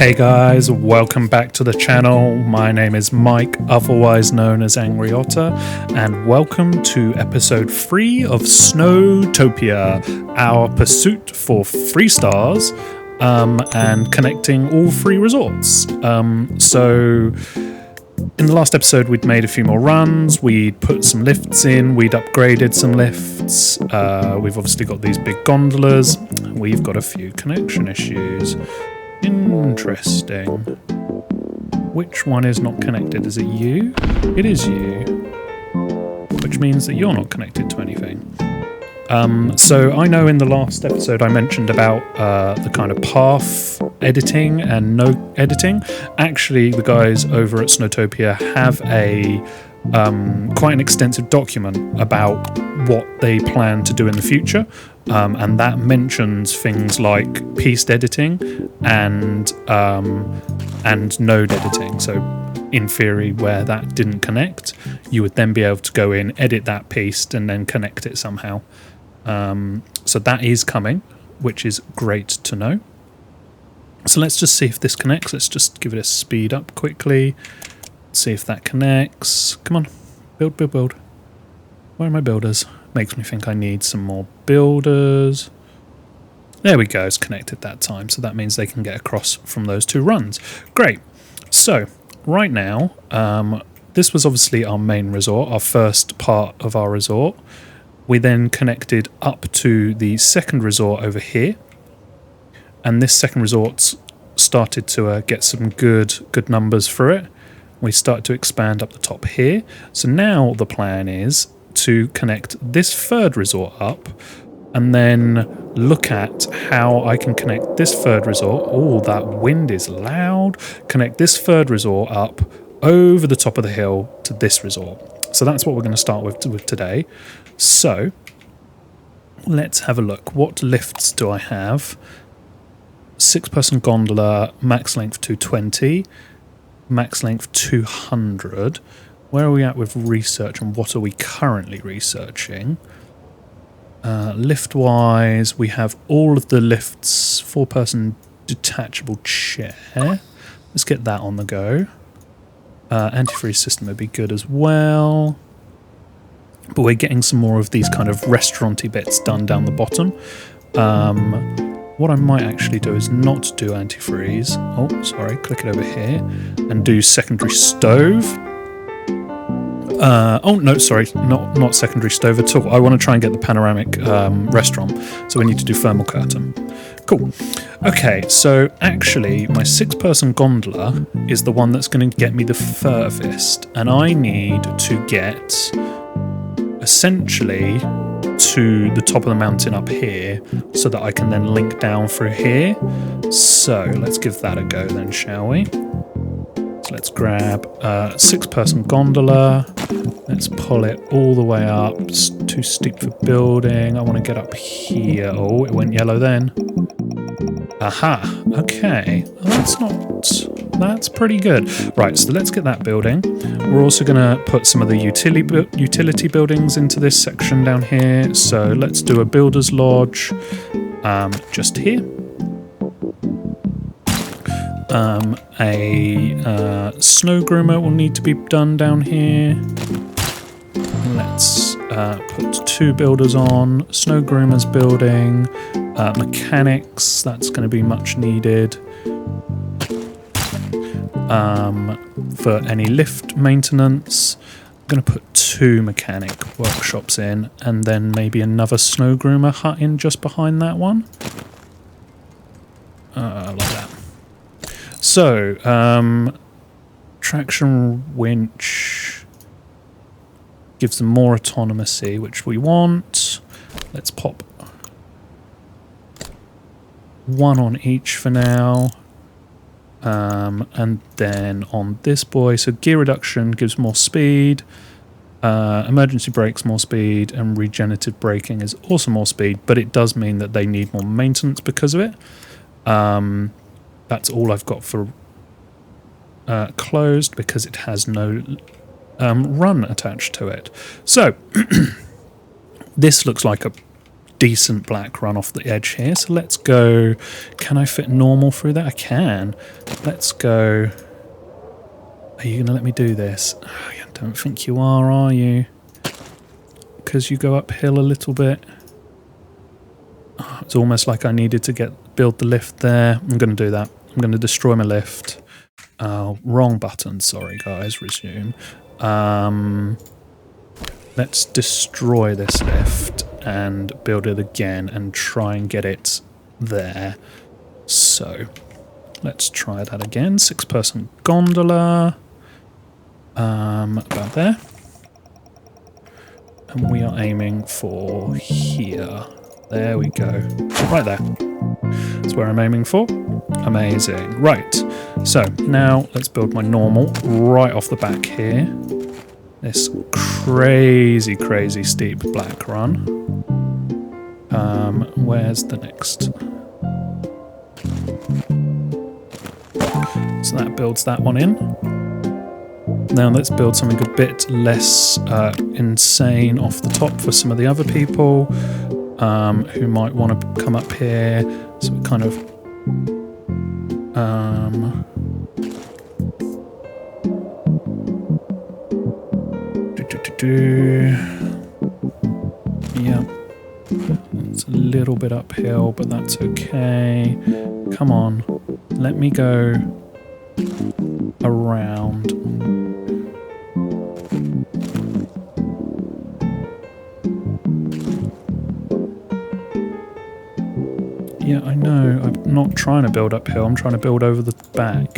Hey guys, welcome back to the channel. My name is Mike, otherwise known as Angry Otter, and welcome to episode 3 of Snowtopia, our pursuit for 3 stars and connecting all 3 resorts. So in the last episode we'd made a few more runs, we'd put some lifts in, we'd upgraded some lifts, we've obviously got these big gondolas, we've got a few connection issues. Interesting. Which one is not connected? Is it you? It is you. Which means that you're not connected to anything. So I know in the last episode I mentioned about the kind of path editing and no editing. Actually, the guys over at Snowtopia have a quite an extensive document about what they plan to do in the future. And that mentions things like piste editing and node editing. So in theory, where that didn't connect, you would then be able to go in, edit that piste, and then connect it somehow. So that is coming, which is great to know. So let's just see if this connects. Let's just give it a speed up quickly. See if that connects. Come on, build, build, build. Where are my builders? Makes me think I need some more builders. There we go, it's connected that time, so that means they can get across from those 2 runs. Great. So right now, this was obviously our main resort, our first part of our resort. We then connected up to the second resort over here, and this second resort started to get some good numbers for it. We started to expand up the top here. So now the plan is to connect this third resort up and then look at how I can connect this third resort. Oh, that wind is loud. Connect this third resort up over the top of the hill to this resort. So that's what we're going to start with today. So let's have a look. What lifts do I have? 6-person gondola, max length 220, max length 200. Where are we at with research and what are we currently researching? Lift-wise, we have all of the lifts, 4-person detachable chair. Let's get that on the go. Antifreeze system would be good as well. But we're getting some more of these kind of restaurant-y bits done down the bottom. What I might actually do is not do antifreeze. Oh, sorry, click it over here. And do secondary stove. Oh no, sorry, not secondary stove at all. I want to try and get the panoramic restaurant, so we need to do thermal curtain. Cool. Okay, so actually my 6-person gondola is the one that's going to get me the furthest, and I need to get essentially to the top of the mountain up here so that I can then link down through here. So let's give that a go then, shall we? Let's grab a 6-person gondola. Let's pull it all the way up. It's too steep for building. I want to get up here. Oh, it went yellow then. Aha. Okay. That's pretty good. Right, so let's get that building. We're also going to put some of the utility buildings into this section down here. So let's do a builder's lodge just here. A snow groomer will need to be done down here. Let's put 2 builders on. Snow groomer's building. Mechanics, that's going to be much needed. For any lift maintenance, I'm going to put 2 mechanic workshops in and then maybe another snow groomer hut in just behind that one. Like that. So, traction winch gives them more autonomy, which we want. Let's pop 1 on each for now. And then on this boy, so gear reduction gives more speed, emergency brakes more speed, and regenerative braking is also more speed, but it does mean that they need more maintenance because of it. That's all I've got for closed because it has no run attached to it. So this looks like a decent black run off the edge here. So let's go. Can I fit normal through that? I can. Let's go. Are you going to let me do this? I don't think you are you? Because you go uphill a little bit. Oh, it's almost like I needed to build the lift there. I'm going to do that. I'm going to destroy my lift. Wrong button. Sorry, guys. Resume. Let's destroy this lift and build it again and try and get it there. So let's try that again. 6-person gondola. About there. And we are aiming for here. There we go. Right there. That's where I'm aiming for. Amazing. Right. So now let's build my normal right off the back here. This crazy, crazy steep black run. Where's the next? So that builds that one in. Now let's build something a bit less insane off the top for some of the other people who might want to come up here. So we kind of yeah, it's a little bit uphill, but that's okay. Come on, let me go around. Yeah, I know. I'm not trying to build uphill. I'm trying to build over the back.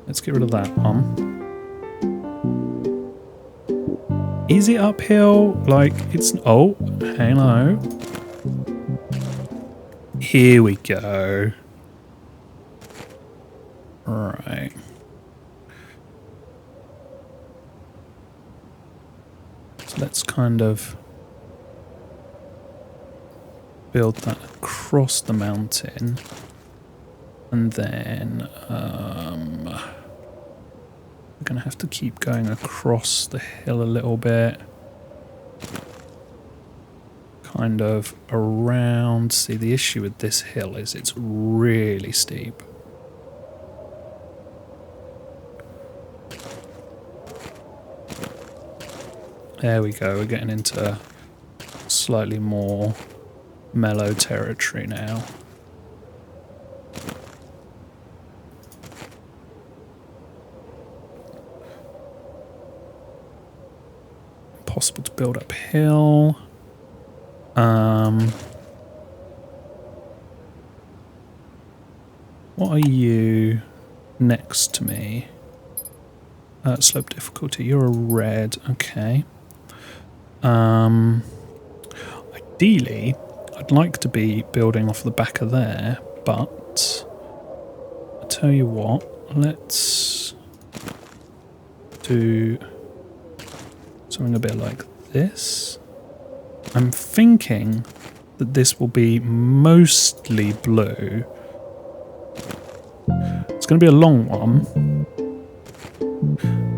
Let's get rid of that one. Is it uphill? Like, it's... Oh, hello. Here we go. Right. So let's kind of build that across the mountain. And then we're going to have to keep going across the hill a little bit. Kind of around. See, the issue with this hill is it's really steep. There we go. We're getting into slightly more mellow territory now. Possible to build uphill. What are you next to me? Slope difficulty. You're a red. Okay. Ideally, I'd like to be building off the back of there, but I tell you what, let's do something a bit like this. I'm thinking that this will be mostly blue. It's going to be a long one.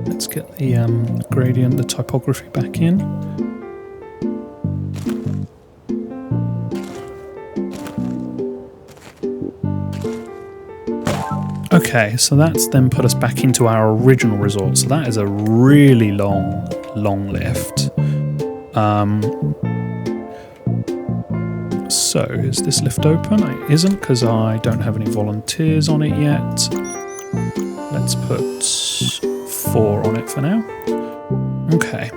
Let's get the gradient, the typography back in. Okay, so that's then put us back into our original resort. So that is a really long lift. So is this lift open? It isn't because I don't have any volunteers on it yet. Let's put 4 on it for now. Okay.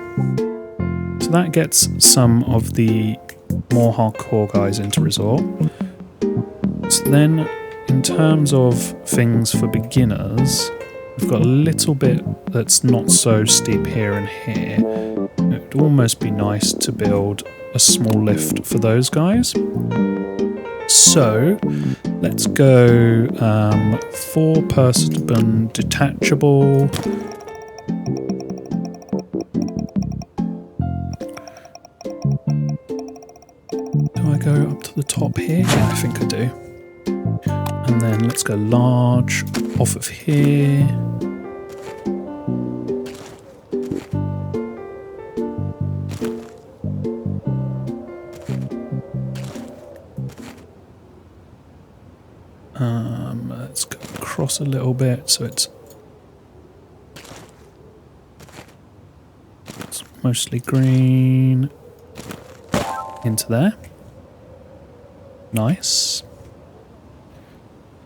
So that gets some of the more hardcore guys into resort. So then, in terms of things for beginners, we've got a little bit that's not so steep here and here. It would almost be nice to build a small lift for those guys. So let's go 4-person detachable. Do I go up to the top here? Yeah, I think I do. And then let's go large off of here. Let's go across a little bit so it's mostly green into there. Nice.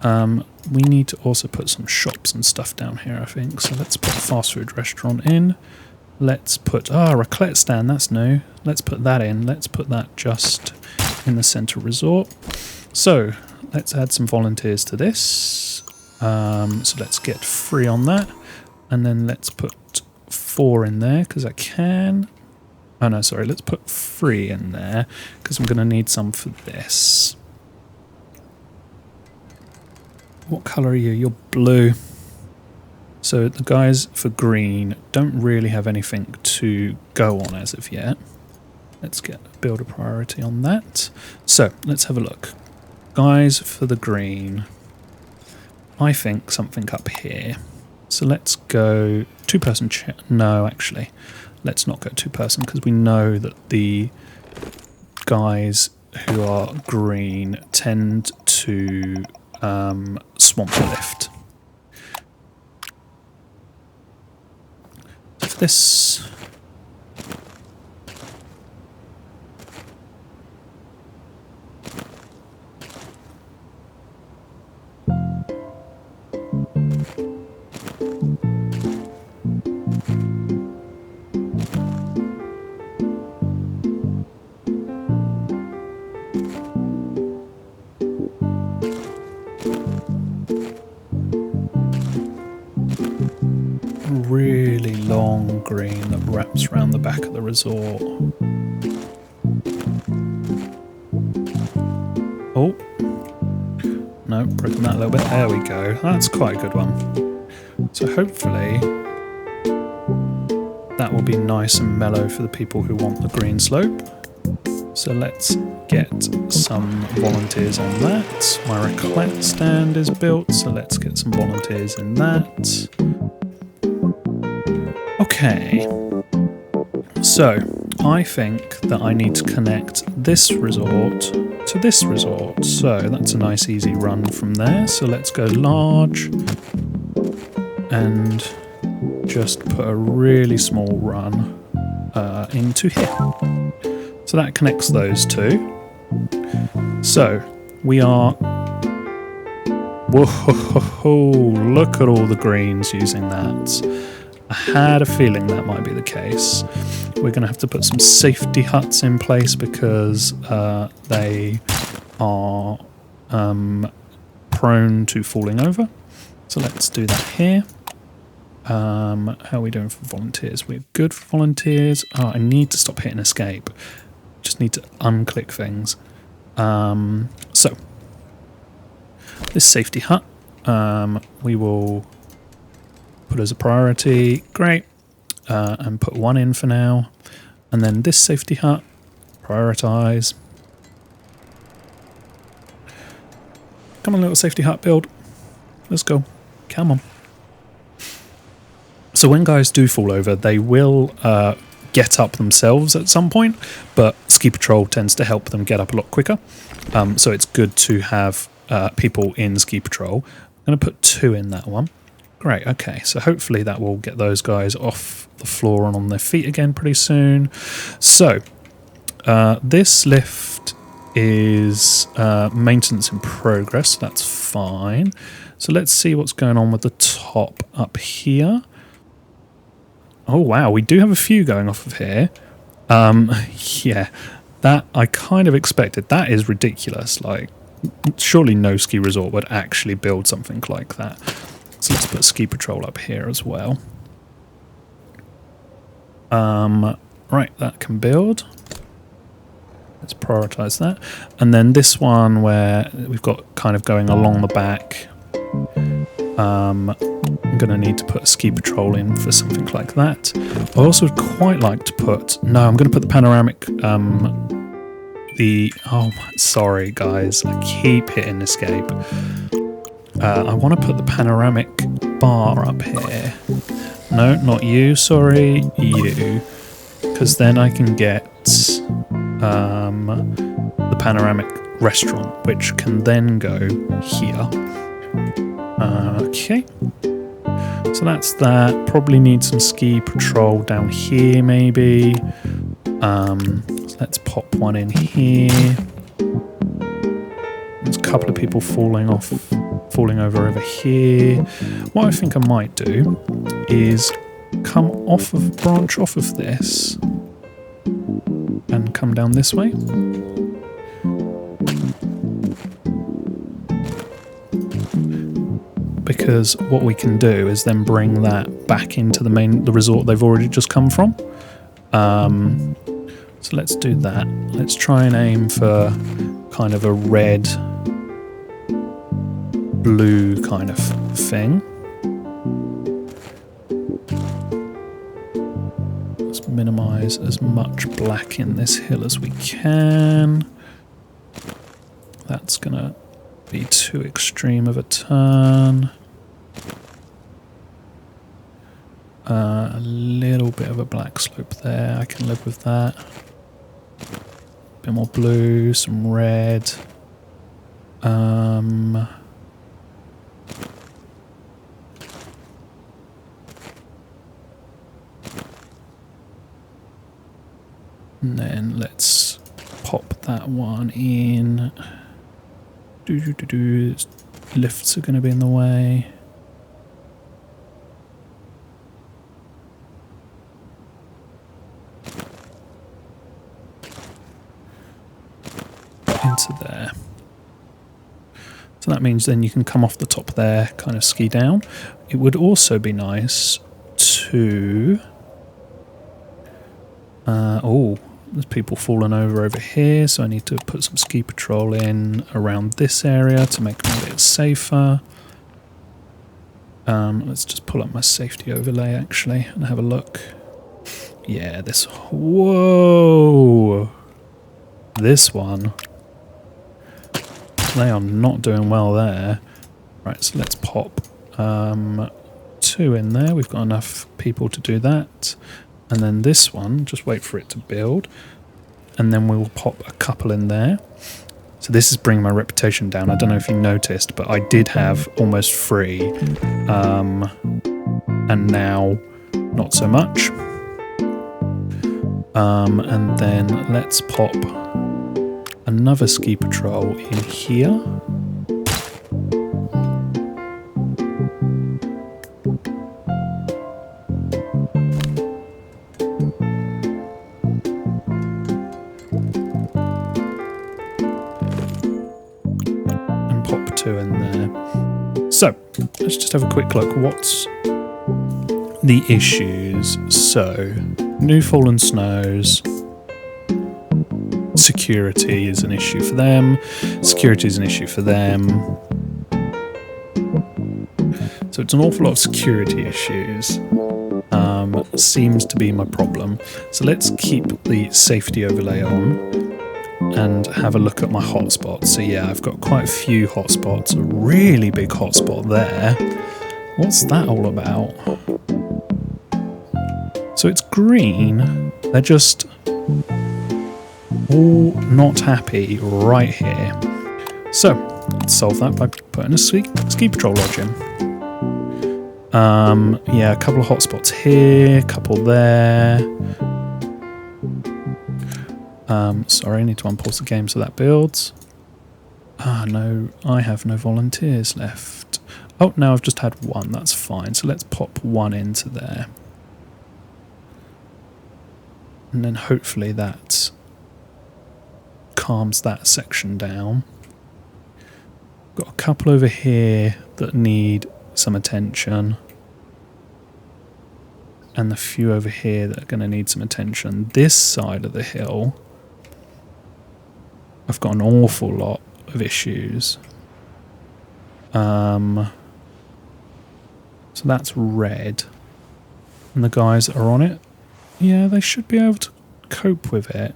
We need to also put some shops and stuff down here, I think. So let's put a fast food restaurant in. Let's put, a raclette stand, that's new. Let's put that in. Let's put that just in the center resort. So let's add some volunteers to this. So let's get 3 on that. And then let's put 4 in there because I can. Oh no, sorry, let's put 3 in there because I'm going to need some for this. What colour are you? You're blue. So the guys for green don't really have anything to go on as of yet. Let's build a priority on that. So let's have a look. Guys for the green. I think something up here. So let's go 2-person no, actually. Let's not go 2-person because we know that the guys who are green tend to swamp the lift. For this, really long green that wraps around the back of the resort. Oh, no, broken that a little bit. There we go. That's quite a good one. So hopefully that will be nice and mellow for the people who want the green slope. So let's get some volunteers on that. My raclette stand is built, so let's get some volunteers in that. Okay, so I think that I need to connect this resort to this resort. So that's a nice easy run from there. So let's go large and just put a really small run into here. So that connects those two. So we are... Whoa, look at all the greens using that. I had a feeling that might be the case. We're going to have to put some safety huts in place because they are prone to falling over. So let's do that here. How are we doing for volunteers? We're good for volunteers. Oh, I need to stop hitting escape. Just need to unclick things. So this safety hut we will put as a priority. Great. And put 1 in for now. And then this safety hut, prioritize. Come on, little safety hut build. Let's go. Come on. So when guys do fall over, they will get up themselves at some point, but ski patrol tends to help them get up a lot quicker. So it's good to have people in ski patrol. I'm going to put 2 in that one. Great, okay, so hopefully that will get those guys off the floor and on their feet again pretty soon. So, this lift is maintenance in progress, that's fine. So let's see what's going on with the top up here. Oh wow, we do have a few going off of here. Yeah, that I kind of expected. That is ridiculous, like, surely no ski resort would actually build something like that. So let's put ski patrol up here as well. Right, that can build. Let's prioritize that. And then this one where we've got kind of going along the back. I'm going to need to put a ski patrol in for something like that. I also would quite like to put... No, I'm going to put the panoramic... Oh, sorry guys, I keep hitting escape. I want to put the panoramic bar up here. No, not you, sorry, you. Because then I can get the panoramic restaurant, which can then go here. Okay. So that's that. Probably need some ski patrol down here, maybe. So let's pop one in here. There's a couple of people falling over here. What I think I might do is branch off of this and come down this way. Because what we can do is then bring that back into the resort they've already just come from. So let's do that. Let's try and aim for kind of a red, blue kind of thing. Let's minimize as much black in this hill as we can. That's gonna be too extreme of a turn. A little bit of a black slope there, I can live with that. A bit more blue, some red. And then let's pop that one in. Lifts are going to be in the way. Into there. So that means then you can come off the top there, kind of ski down. It would also be nice to... oh, there's people falling over here, so I need to put some ski patrol in around this area to make them a bit safer. Let's just pull up my safety overlay actually and have a look. Yeah, this... Whoa! This one. They are not doing well there. Right, so let's pop 2 in there. We've got enough people to do that. And then this one, just wait for it to build. And then we will pop a couple in there. So this is bringing my reputation down. I don't know if you noticed, but I did have almost 3. And now, not so much. And then let's pop another ski patrol in here. And pop 2 in there. So, let's just have a quick look. What's the issues? So, new fallen snows. Security is an issue for them. Security is an issue for them. So it's an awful lot of security issues. Seems to be my problem. So let's keep the safety overlay on and have a look at my hotspots. So yeah, I've got quite a few hotspots. A really big hotspot there. What's that all about? So it's green. They're just all not happy right here. So let's solve that by putting a ski patrol lodge in. Yeah, a couple of hotspots here, a couple there. Sorry, I need to unpause the game so that builds. No, I have no volunteers left. Oh, no, I've just had 1, that's fine. So let's pop 1 into there. And then hopefully that calms that section down. Got a couple over here that need some attention. And the few over here that are going to need some attention. This side of the hill, I've got an awful lot of issues. So that's red. And the guys that are on it, yeah, they should be able to cope with it.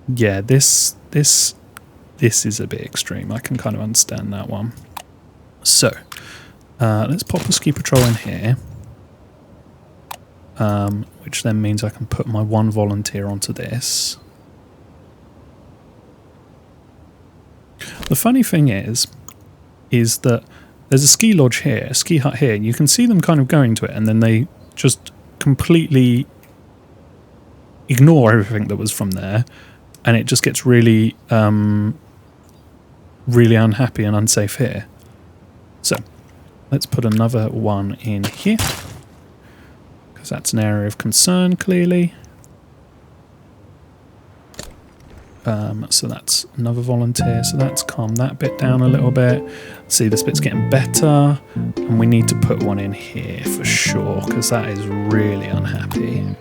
Yeah, this is a bit extreme. I can kind of understand that one. So, let's pop the ski patrol in here. Which then means I can put my 1 volunteer onto this. The funny thing is that there's a ski lodge here, a ski hut here, and you can see them kind of going to it, and then they just completely ignore everything that was from there, and it just gets really, really unhappy and unsafe here. So let's put another one in here, because that's an area of concern, clearly. So that's another volunteer, so that's calmed that bit down a little bit. See, this bit's getting better, and we need to put one in here for sure, because that is really unhappy.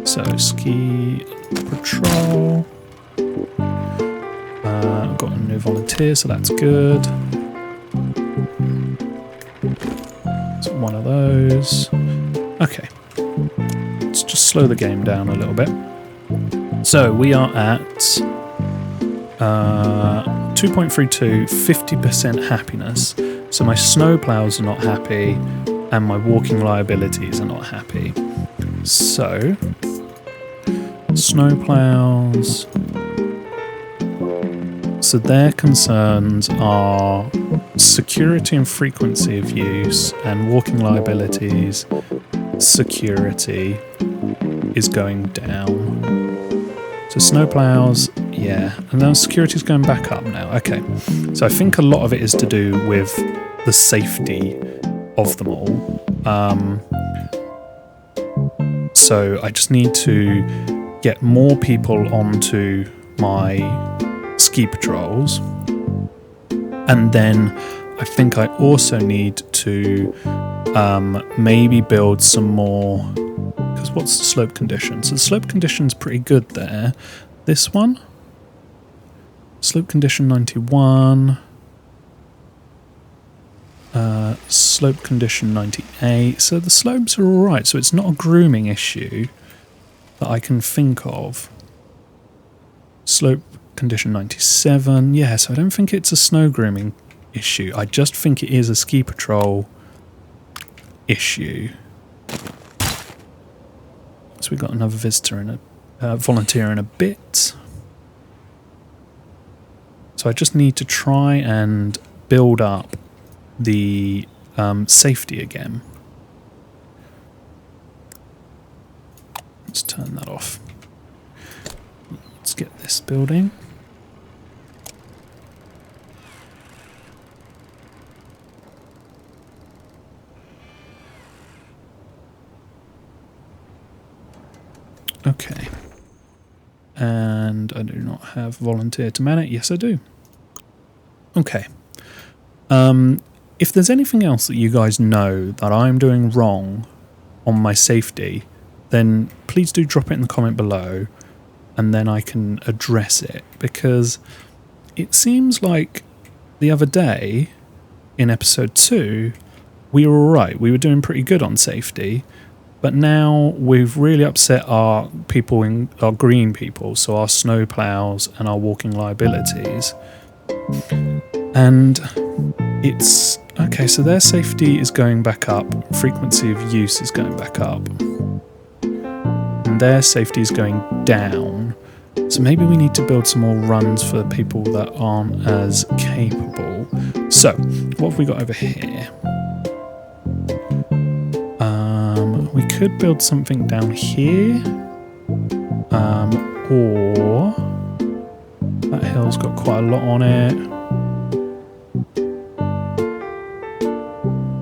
So ski patrol. I've got a new volunteer, so that's good. So one of those. Okay, let's just slow the game down a little bit. So we are at 2.32, 50% happiness. So my snowplows are not happy, and my walking liabilities are not happy. So snowplows. So their concerns are security and frequency of use, and walking liabilities, security is going down. So snowplows, yeah, and then security's going back up now. Okay, so I think a lot of it is to do with the safety of them all. So I just need to get more people onto my ski patrols, and then I think I also need to maybe build some more. Because what's the slope condition? So the slope condition's pretty good there. This one, slope condition 91, slope condition 98. So the slopes are all right. So it's not a grooming issue that I can think of. Slope condition 97. Yeah, so I don't think it's a snow grooming issue. I just think it is a ski patrol issue. So we've got another visitor and a volunteer in a bit. So I just need to try and build up the safety again. Let's turn that off. Let's get this building. Okay. And I do not have volunteer to man it. Yes, I do. Okay. If there's anything else that you guys know that I'm doing wrong on my safety, then please do drop it in the comment below, and then I can address it, because it seems like the other day in episode 2 we were alright, we were doing pretty good on safety, but now we've really upset our people, in our green people, so our snow plows and our walking liabilities. And it's okay, so their safety is going back up, frequency of use is going back up, and their safety is going down. So maybe we need to build some more runs for people that aren't as capable. So what have we got over here? We could build something down here, or that hill's got quite a lot on it.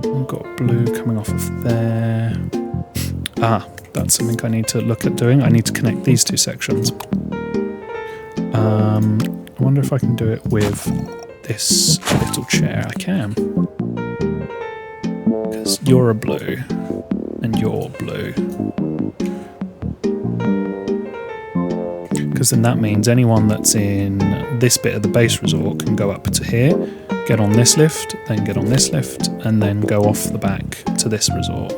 I've got blue coming off of there. That's something I need to look at doing. I need to connect these two sections. I wonder if I can do it with this little chair. I can. Because you're a blue. And you're blue. Because then that means anyone that's in this bit of the base resort can go up to here, get on this lift, then get on this lift, and then go off the back to this resort.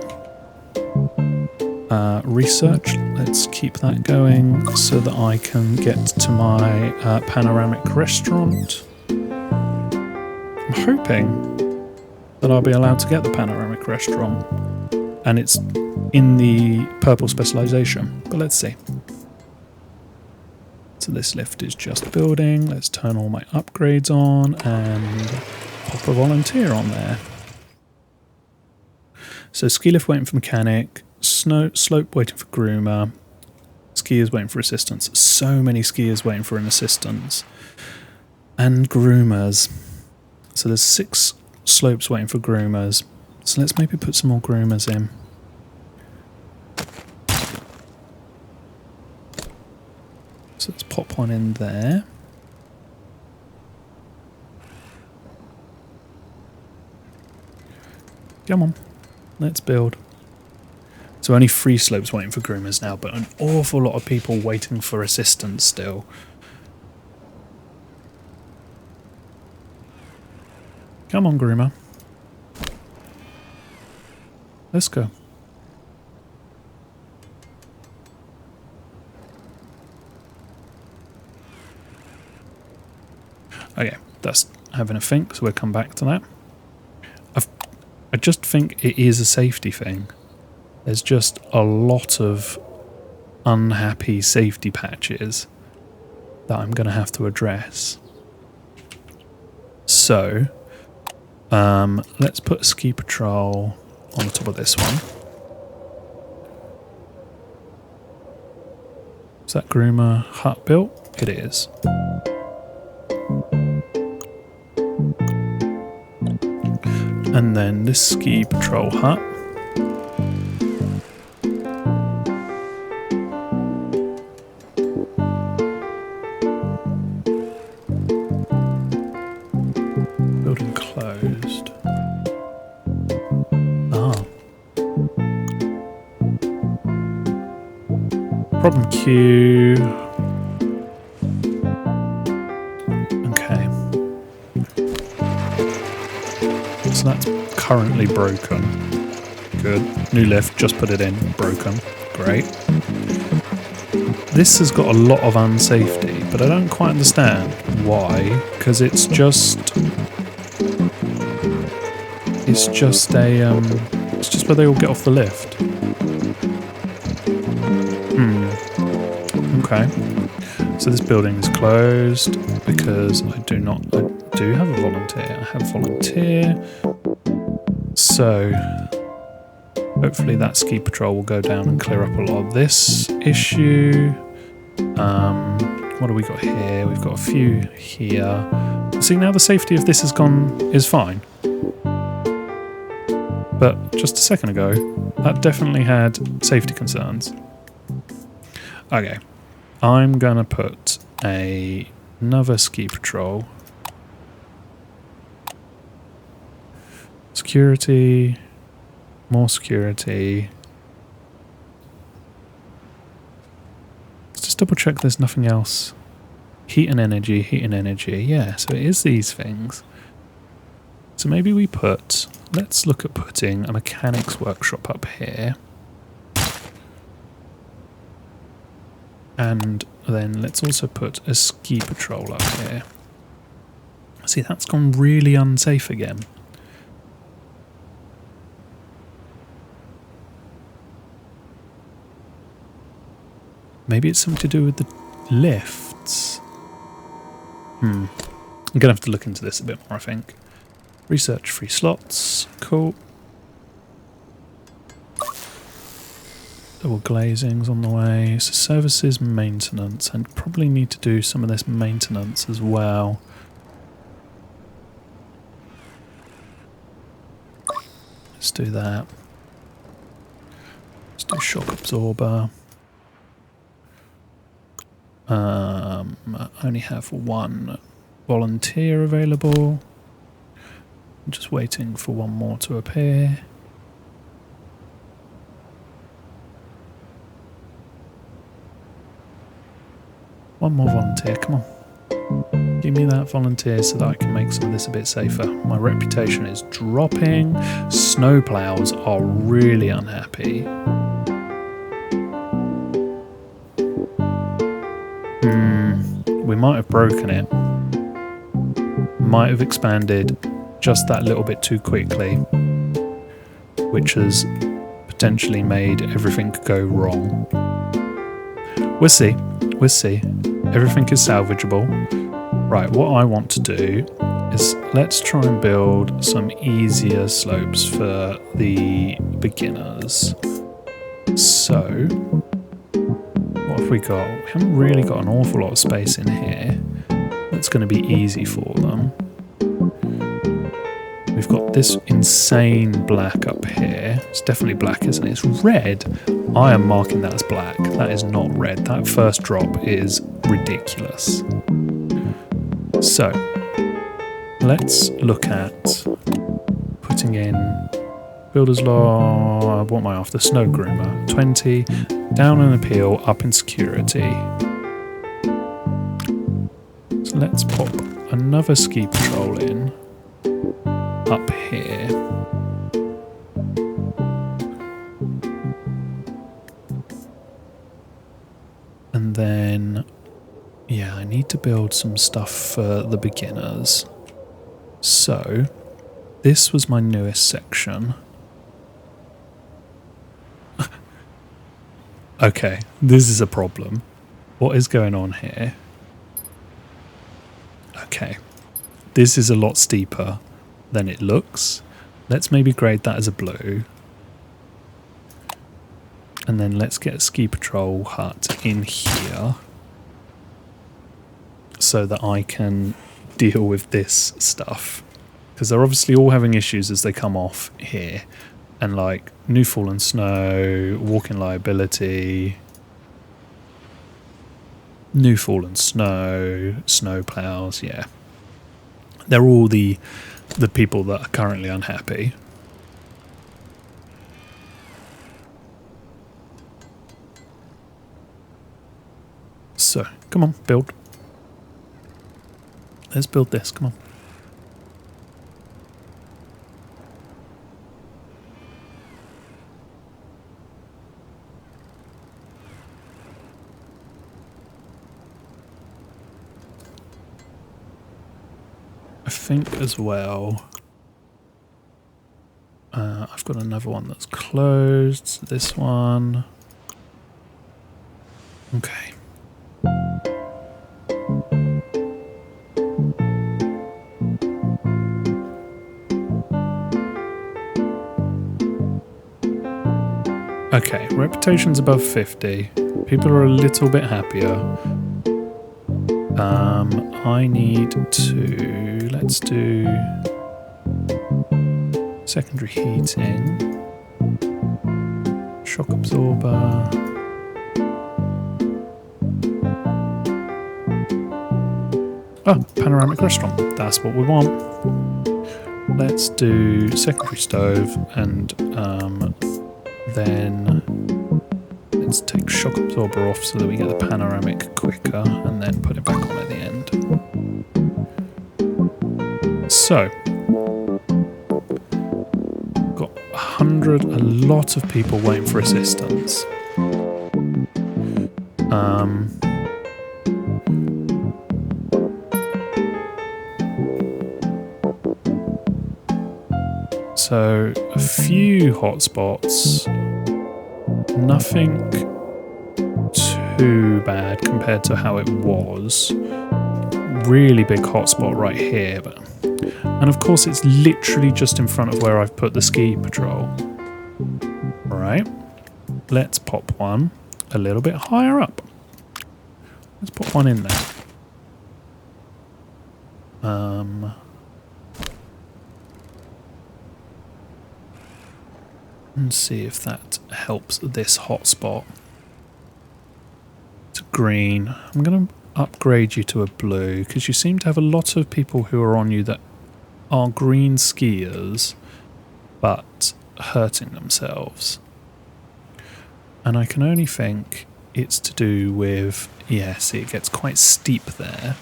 Research, let's keep that going so that I can get to my panoramic restaurant. I'm hoping that I'll be allowed to get the panoramic restaurant, and it's in the purple specialization, but let's see. So this lift is just building. Let's turn all my upgrades on and pop a volunteer on there. So ski lift waiting for mechanic, slope waiting for groomer, skiers waiting for assistance. So many skiers waiting for an assistance. And groomers. So there's 6 slopes waiting for groomers. So let's maybe put some more groomers in. So let's pop one in there. Come on, let's build. So only 3 slopes waiting for groomers now, but an awful lot of people waiting for assistance still. Come on, groomer. Let's go. Okay, that's having a think, so we'll come back to that. I just think it is a safety thing. There's just a lot of unhappy safety patches that I'm going to have to address. So, let's put a ski patrol on the top of this one. Is that groomer hut built? It is. And then this ski patrol hut. Building closed. Ah. Problem queue. Okay. So that's currently broken. Good. New lift, just put it in. Broken. Great. This has got a lot of unsafety, but I don't quite understand why, because it's just where they all get off the lift. Okay. So this building is closed because I do have a volunteer. I have a volunteer. So hopefully that ski patrol will go down and clear up a lot of this issue. What do we got here? We've got a few here. See, now the safety of this is fine. But just a second ago, that definitely had safety concerns. Okay. I'm going to put another ski patrol. Security. More security. Let's just double check there's nothing else. Heat and energy, heat and energy. Yeah, so it is these things. So maybe we let's look at putting a mechanics workshop up here. And then let's also put a ski patrol up here. See, that's gone really unsafe again. Maybe it's something to do with the lifts. I'm going to have to look into this a bit more, I think. Research 3 slots. Cool. Double glazings on the way. So services, maintenance. And probably need to do some of this maintenance as well. Let's do that. Let's do shock absorber. I only have 1 volunteer available. I'm just waiting for 1 more to appear. One more volunteer, come on. Give me that volunteer so that I can make some of this a bit safer. My reputation is dropping. Snowplows are really unhappy. We might have broken it. Might have expanded just that little bit too quickly, which has potentially made everything go wrong. We'll see. We'll see. Everything is salvageable. Right, what I want to do is let's try and build some easier slopes for the beginners. So, what have we got? We haven't really got an awful lot of space in here. That's going to be easy for them. We've got this insane black up here. It's definitely black, isn't it? It's red. I am marking that as black. That is not red. That first drop is ridiculous. So, let's look at putting in builder's law. What am I after? Snow groomer. 20. Down in appeal, up in security. So let's pop another ski patrol in. Up here. And then, yeah, I need to build some stuff for the beginners. So, this was my newest section. Okay, this is a problem. What is going on here? Okay, this is a lot steeper than it looks. Let's maybe grade that as a blue. And then let's get a ski patrol hut in here so that I can deal with this stuff. Because they're obviously all having issues as they come off here. And like new fallen snow, walking liability, new fallen snow, snow plows, yeah. They're all the people that are currently unhappy. So, come on, build. Let's build this, come on. I think as well, I've got another one that's closed, this one. Okay. Okay, reputation's above 50. People are a little bit happier. I need to, let's do secondary heating, shock absorber, panoramic restaurant, that's what we want. Let's do secondary stove and then let's take shock absorber off so that we get the panoramic quicker and then put it back on at the end. So, got 100, a lot of people waiting for assistance. So, a few hotspots, nothing too bad compared to how it was. Really big hotspot right here, and of course it's literally just in front of where I've put the ski patrol. Alright, let's pop one a little bit higher up. Let's put one in there. And see if that helps this hotspot. It's green. I'm going to upgrade you to a blue because you seem to have a lot of people who are on you that are green skiers but hurting themselves. And I can only think it's to do with, yeah, see, it gets quite steep there.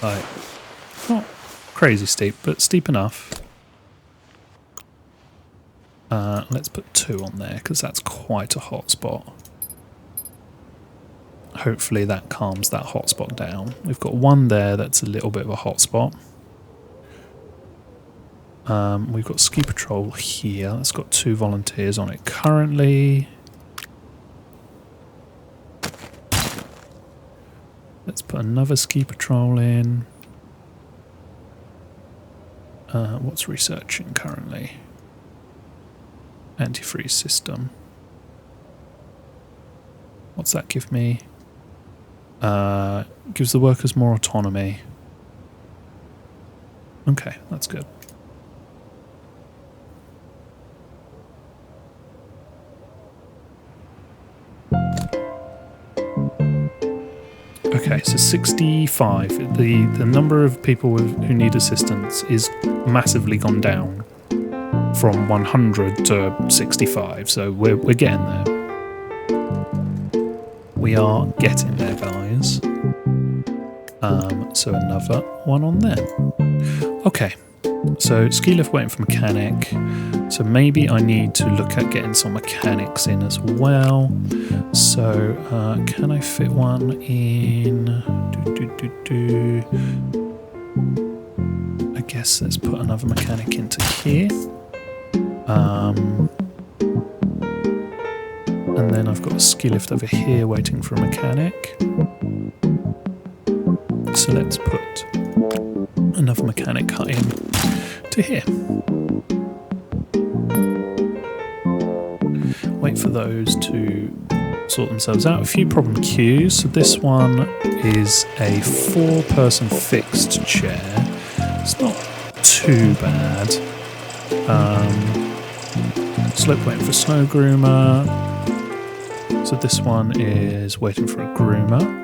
Like, not crazy steep, but steep enough. Let's put 2 on there because that's quite a hot spot. Hopefully that calms that hot spot down. We've got 1 there that's a little bit of a hot spot. We've got ski patrol here. That's got 2 volunteers on it currently. Let's put another ski patrol in. What's researching currently? Antifreeze system. What's that give me? Gives the workers more autonomy. Okay, that's good. Okay, so 65. The number of people who need assistance is massively gone down from 100 to 65. So we're getting there. We are getting there, guys. So another one on there. Okay, so ski lift waiting for mechanic. So maybe I need to look at getting some mechanics in as well. So can I fit one in? I guess let's put another mechanic into here. And then I've got a ski lift over here waiting for a mechanic. So let's put another mechanic cut in to here. Wait for those to sort themselves out. A few problem queues. So this one is a 4-person fixed chair. It's not too bad. Slope waiting for snow groomer. So this one is waiting for a groomer.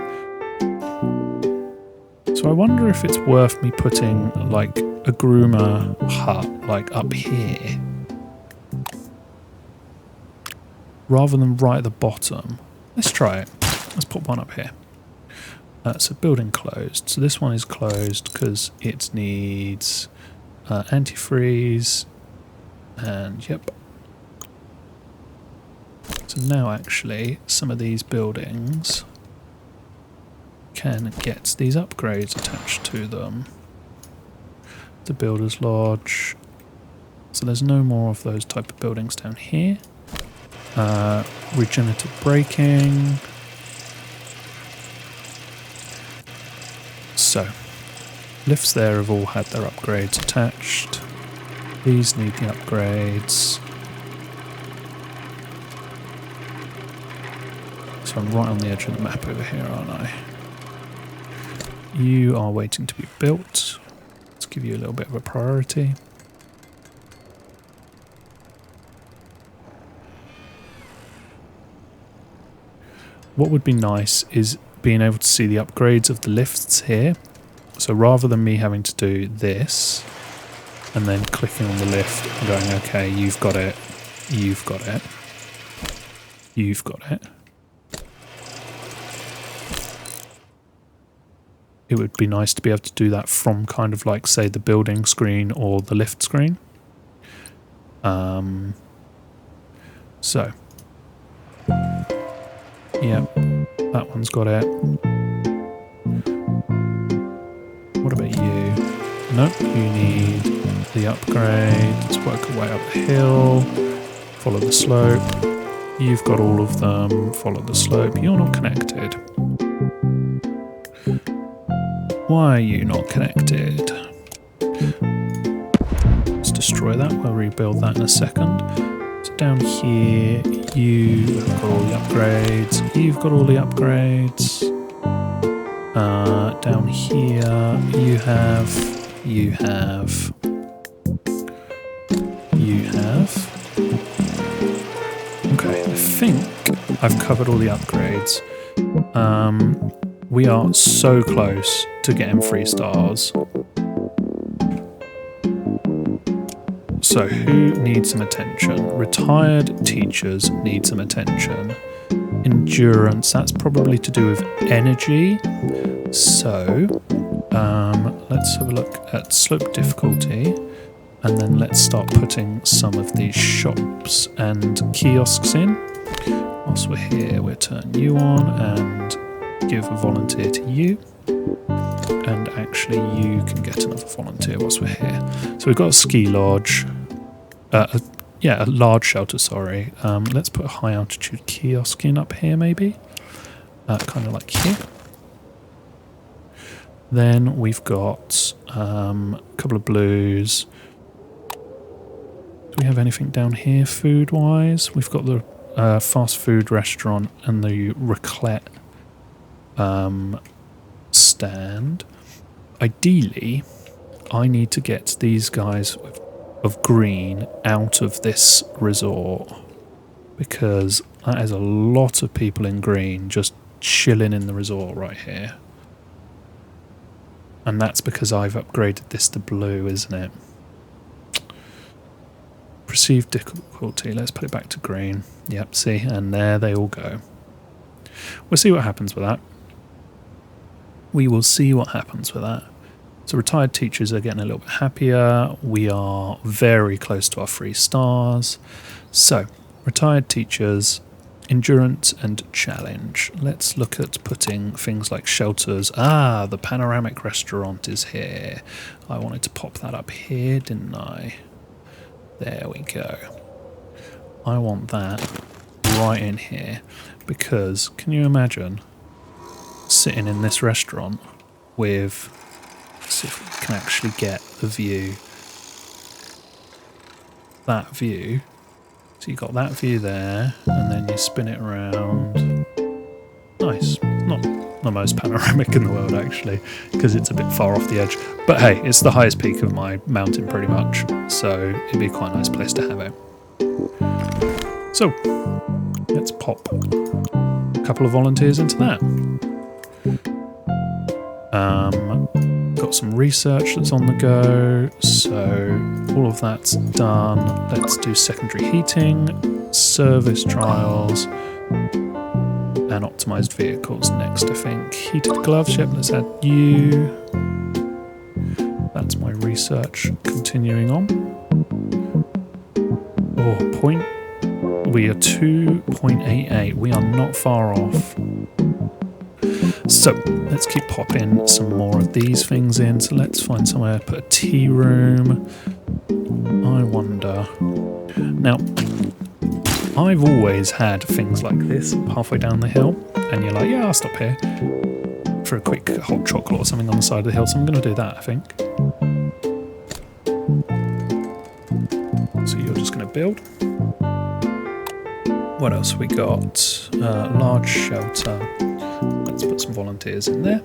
So I wonder if it's worth me putting like a groomer hut like up here rather than right at the bottom. Let's try it. Let's put one up here. So building closed. So this one is closed because it needs antifreeze and yep. So now actually some of these buildings can get these upgrades attached to them. The builder's lodge. So there's no more of those type of buildings down here. Regenerative braking. So lifts there have all had their upgrades attached. These need the upgrades. So I'm right on the edge of the map over here, aren't I? You are waiting to be built. Let's give you a little bit of a priority. What would be nice is being able to see the upgrades of the lifts here. So rather than me having to do this and then clicking on the lift and going, okay, you've got it, you've got it, you've got it. It would be nice to be able to do that from kind of like, say, the building screen or the lift screen. So, yeah, that one's got it. What about you? Nope, you need the upgrade. Let's work our way up the hill. Follow the slope. You've got all of them. Follow the slope. You're not connected. Why are you not connected? Let's destroy that. We'll rebuild that in a second. So down here, you have got all the upgrades. You've got all the upgrades. Down here, you have. Okay, I think I've covered all the upgrades. We are so close to getting 3 stars. So who needs some attention? Retired teachers need some attention. Endurance, that's probably to do with energy. So let's have a look at slope difficulty. And then let's start putting some of these shops and kiosks in. Whilst we're here, we'll turn you on and give a volunteer to you, and actually you can get another volunteer whilst we're here. So we've got a ski lodge, a large shelter, sorry. Let's put a high altitude kiosk in up here maybe, kind of like here. Then we've got a couple of blues. Do we have anything down here food-wise? We've got the fast food restaurant and the raclette stand. Ideally, I need to get these guys of green out of this resort, because that is a lot of people in green just chilling in the resort right here. And that's because I've upgraded this to blue, isn't it? Perceived difficulty. Let's put it back to green. Yep, see? And there they all go. We'll see what happens with that. We will see what happens with that. So retired teachers are getting a little bit happier. We are very close to our 3 stars. So, retired teachers, endurance and challenge. Let's look at putting things like shelters. Ah, the panoramic restaurant is here. I wanted to pop that up here, didn't I? There we go. I want that right in here, because can you imagine sitting in this restaurant with, let's see if we can actually get the view. That view. So you got that view there, and then you spin it around. Nice. Not the most panoramic in the world, actually, because it's a bit far off the edge. But hey, it's the highest peak of my mountain pretty much, so it'd be quite a nice place to have it. So, let's pop a couple of volunteers into that. Got some research that's on the go, so all of that's done. Let's do secondary heating, service trials, and optimized vehicles next, I think. Heated gloves, yep, let's add you. That's my research continuing on. Oh, point. We are 2.88. We are not far off. So, let's keep popping some more of these things in. So let's find somewhere to put a tea room. I wonder. Now, I've always had things like this halfway down the hill, and you're like, yeah, I'll stop here for a quick hot chocolate or something on the side of the hill, so I'm going to do that, I think. So you're just going to build. What else we got? Large shelter. Let's put some volunteers in there.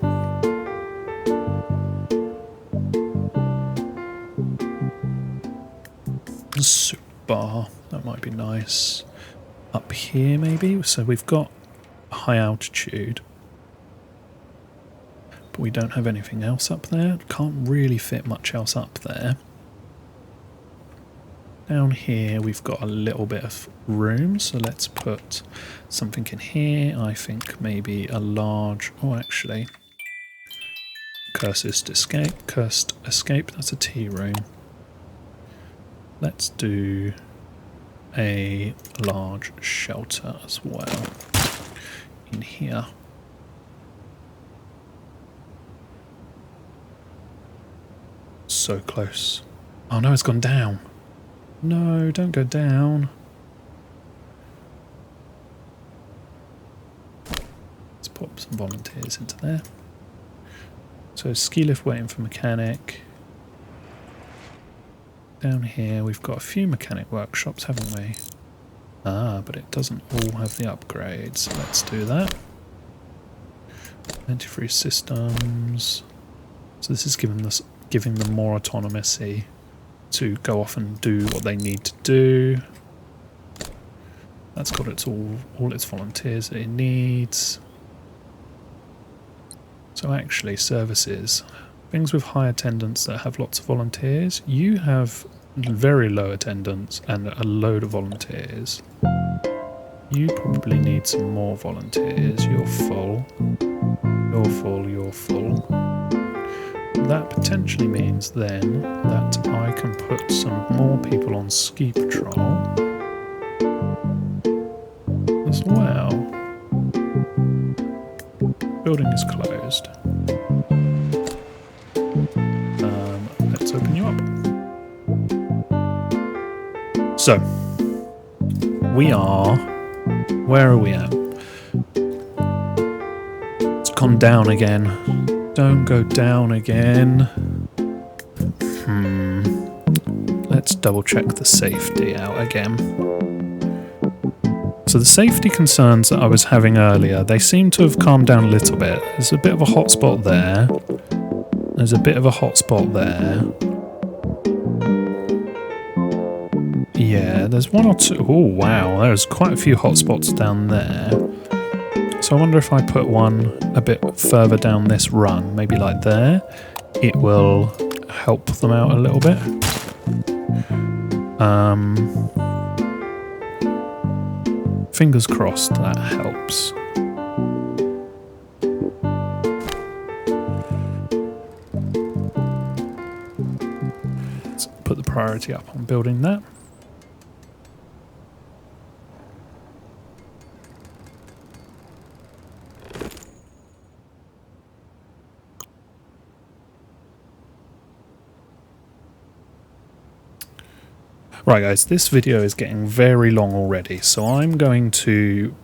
Soup bar, that might be nice. Up here maybe, so we've got high altitude, but we don't have anything else up there. Can't really fit much else up there. Down here we've got a little bit of room, so let's put something in here. I think maybe a large, oh actually, cursed escape, that's a tea room. Let's do a large shelter as well in here. So close. Oh no, it's gone down. No, don't go down. Let's pop some volunteers into there. So ski lift waiting for mechanic. Down here we've got a few mechanic workshops, haven't we? Ah, but it doesn't all have the upgrades, so let's do that. Antifreeze systems. So this is giving them more autonomy to go off and do what they need to do. That's got all its volunteers that it needs. So actually, services. Things with high attendance that have lots of volunteers. You have very low attendance and a load of volunteers. You probably need some more volunteers. You're full. You're full, you're full. That potentially means then that I can put some more people on ski patrol as well. Building is closed. Let's open you up. So, we are... Where are we at? It's gone down again. Don't go down again. Let's double check the safety out again. So the safety concerns that I was having earlier, they seem to have calmed down a little bit. There's a bit of a hotspot there. There's a bit of a hotspot there. Yeah, there's one or two. Oh, wow. There's quite a few hotspots down there. So I wonder if I put one a bit further down this run, maybe like there. It will help them out a little bit. Fingers crossed that helps. Let's put the priority up on building that. Right guys, this video is getting very long already, so I'm going to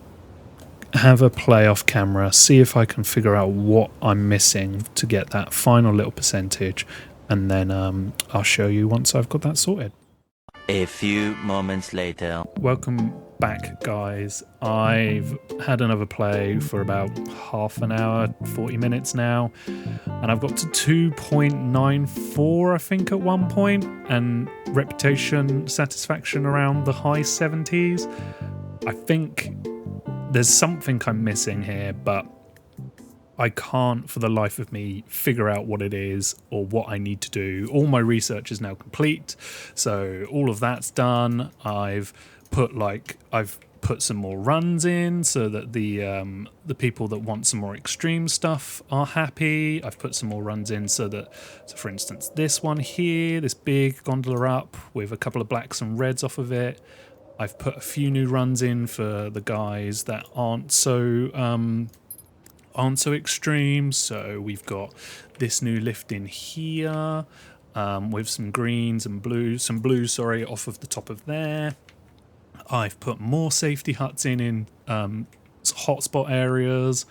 have a play off camera, see if I can figure out what I'm missing to get that final little percentage, and then I'll show you once I've got that sorted. A few moments later. Welcome back guys. I've had another play for about half an hour, 40 minutes now, and I've got to 2.94 I think at one point, and reputation satisfaction around the high 70s. I think there's something I'm missing here, but I can't for the life of me figure out what it is or what I need to do. All my research is now complete, so all of that's done. I've put some more runs in so that the people that want some more extreme stuff are happy. I've put some more runs in so for instance, this one here, this big gondola up with a couple of blacks and reds off of it. I've put a few new runs in for the guys that aren't so extreme. So we've got this new lift in here with some greens and blues, some blues, sorry, off of the top of there. I've put more safety huts in hotspot areas.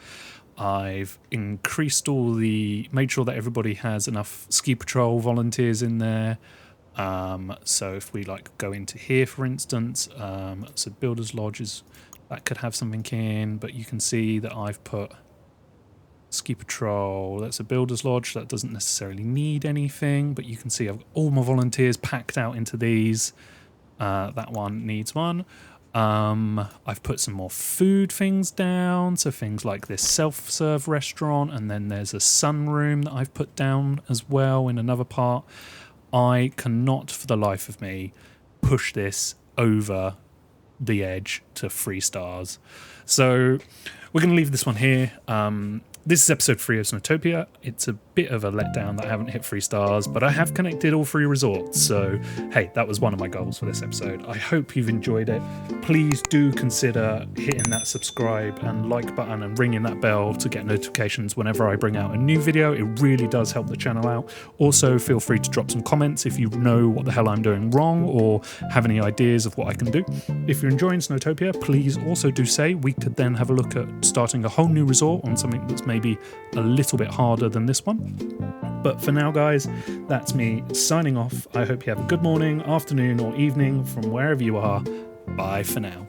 I've increased made sure that everybody has enough ski patrol volunteers in there. So if we go into here, for instance, so builders lodges, that could have something in, but you can see that I've put ski patrol. That's a builder's lodge. That doesn't necessarily need anything, but you can see I've got all my volunteers packed out into these. That one needs one. I've put some more food things down, so things like this self-serve restaurant, and then there's a sunroom that I've put down as well in another part. I cannot for the life of me push this over the edge to 3 stars. So we're going to leave this one here. This is episode 3 of Snowtopia. It's a bit of a letdown that I haven't hit 3 stars, but I have connected all 3 resorts. So, hey, that was one of my goals for this episode. I hope you've enjoyed it. Please do consider hitting that subscribe and like button and ringing that bell to get notifications whenever I bring out a new video. It really does help the channel out. Also, feel free to drop some comments if you know what the hell I'm doing wrong or have any ideas of what I can do. If you're enjoying Snowtopia, please also do say we could then have a look at starting a whole new resort on something that's maybe a little bit harder than this one. But for now guys, that's me signing off. I hope you have a good morning, afternoon or evening from wherever you are. Bye for now.